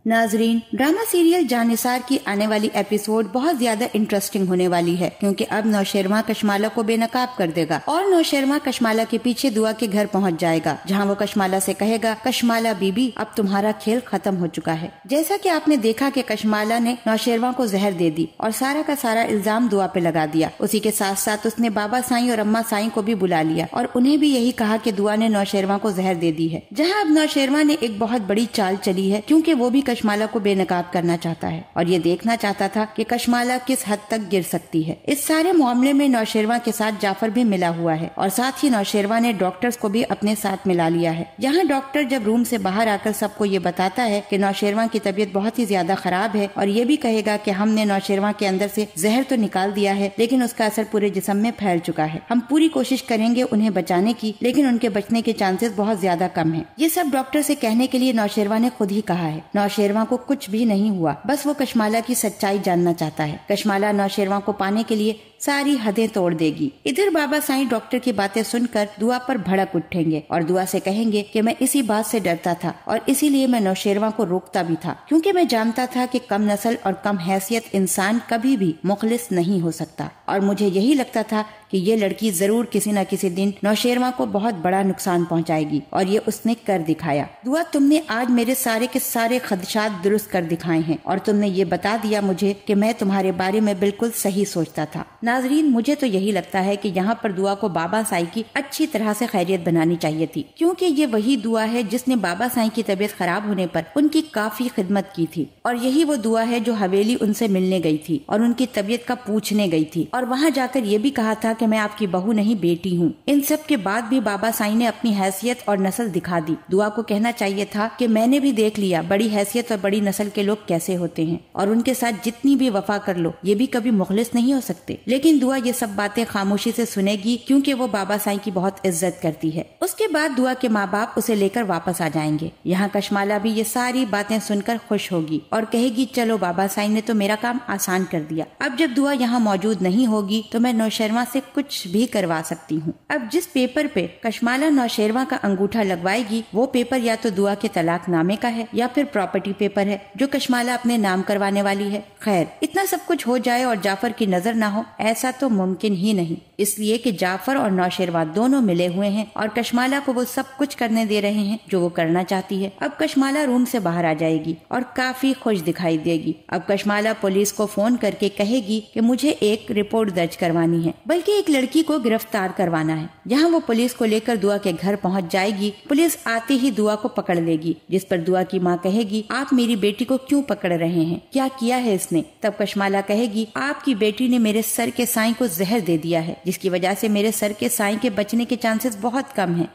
नाजरीन, drama serial Jannisar की आने वाली एपिसोड बहुत ज्यादा इंटरेस्टिंग होने वाली है, क्योंकि अब नौशेरमा कशमाला को बेनकाब कर देगा और नौशेरमा कशमाला के पीछे दुआ के घर पहुंच जाएगा, जहां वो कशमाला से कहेगा, कशमाला बीबी अब तुम्हारा खेल खत्म हो चुका है। जैसा कि आपने देखा कि कशमाला ने नौशेरमा को जहर दे दी और सारा का सारा इल्जाम दुआ पे लगा दिया। उसी के साथ साथ उसने बाबा साईं और अम्मा साईं को भी बुला लिया और उन्हें भी यही कहा कि दुआ ने नौशेरमा को जहर दे दी है। जहाँ अब नौशेरमा ने एक बहुत बड़ी चाल चली है, क्योंकि वो भी कशमाला को बेनकाब करना चाहता है और ये देखना चाहता था कि कशमाला किस हद तक गिर सकती है। इस सारे मामले में नौशेरमा के साथ जाफर भी मिला हुआ है और साथ ही नौशेरमा ने डॉक्टर्स को भी अपने साथ मिला लिया है। यहाँ डॉक्टर जब रूम से बाहर आकर सबको ये बताता है कि नौशेरमा की तबीयत बहुत ही ज्यादा खराब है और ये भी कहेगा कि हमने नौशेरमा के अंदर से जहर तो निकाल दिया है, लेकिन उसका असर पूरे जिस्म में फैल चुका है। हम पूरी कोशिश करेंगे उन्हें बचाने की, लेकिन उनके बचने के चांसेस बहुत ज्यादा कम है। ये सब डॉक्टर से कहने के लिए नौशेरमा ने खुद ही कहा है। नौशेरमा को कुछ भी नहीं हुआ, बस वो कशमाला की सच्चाई जानना चाहता है। कशमाला नौशेरमा को पाने के लिए सारी हदें तोड़ देगी। इधर बाबा साईं डॉक्टर की बातें सुनकर दुआ पर भड़क उठेंगे और दुआ से कहेंगे कि मैं इसी बात से डरता था और इसीलिए मैं नौशेरमा को रोकता भी था, क्योंकि मैं जानता था कि कम नस्ल और कम हैसियत इंसान कभी भी मुखलिस नहीं हो सकता और मुझे यही लगता था कि ये लड़की जरूर किसी न किसी दिन नौशेरमा को बहुत बड़ा नुकसान पहुंचाएगी और ये उसने कर दिखाया। दुआ, तुमने आज मेरे सारे के सारे खदशात दुरुस्त कर दिखाए हैं और तुमने ये बता दिया मुझे कि मैं तुम्हारे बारे में बिल्कुल सही सोचता था। नाजरीन, मुझे तो यही लगता है कि यहाँ पर दुआ को बाबा साईं की अच्छी तरह से खैरियत बनानी चाहिए थी, क्योंकि ये वही दुआ है जिसने बाबा साईं की तबीयत खराब होने पर उनकी काफी खिदमत की थी और यही वो दुआ है जो हवेली उनसे मिलने गई थी और उनकी तबीयत का पूछने गई थी और वहाँ जाकर ये भी कहा था कि मैं आपकी बहू नहीं बेटी हूँ। इन सब के बाद भी बाबा साईं ने अपनी हैसियत और नस्ल दिखा दी। दुआ को कहना चाहिए था कि मैंने भी देख लिया बड़ी हैसियत और बड़ी नस्ल के लोग कैसे होते हैं और उनके साथ जितनी भी वफा कर लो ये भी कभी मुखलिस नहीं हो सकते। लेकिन दुआ ये सब बातें खामोशी से सुनेगी, क्योंकि वो बाबा साईं की बहुत इज्जत करती है। उसके बाद दुआ के माँ बाप उसे लेकर वापस आ जाएंगे। यहाँ कशमाला भी ये सारी बातें सुनकर खुश होगी और कहेगी, चलो बाबा साईं ने तो मेरा काम आसान कर दिया। अब जब दुआ यहाँ मौजूद नहीं होगी तो मैं नौशेरमा से कुछ भी करवा सकती हूँ। अब जिस पेपर पे कशमाला नौशेरमा का अंगूठा लगवाएगी वो पेपर या तो दुआ के तलाकनामे का है या फिर प्रॉपर्टी पेपर है जो कशमाला अपने नाम करवाने वाली है। खैर, इतना सब कुछ हो जाए और जाफर की नजर ना हो, ऐसा तो मुमकिन ही नहीं, इसलिए कि जाफर और नौशेरमा दोनों मिले हुए हैं और कशमाला को वो सब कुछ करने दे रहे हैं जो वो करना चाहती है। अब कशमाला रूम से बाहर आ जाएगी और काफी खुश दिखाई देगी। अब कशमाला पुलिस को फोन करके कहेगी कि मुझे एक रिपोर्ट दर्ज करवानी है, बल्कि एक लड़की को गिरफ्तार करवाना है। जहाँ वो पुलिस को लेकर दुआ के घर पहुँच जाएगी। पुलिस आते ही दुआ को पकड़ लेगी, जिस पर दुआ की माँ कहेगी, आप मेरी बेटी को क्यों पकड़ रहे हैं, क्या किया है इसने? तब कशमाला कहेगी, आपकी बेटी ने मेरे सर के साईं को जहर दे दिया है, जिसकी वजह से मेरे सर के साईं के बचने के चांसेस बहुत कम हैं।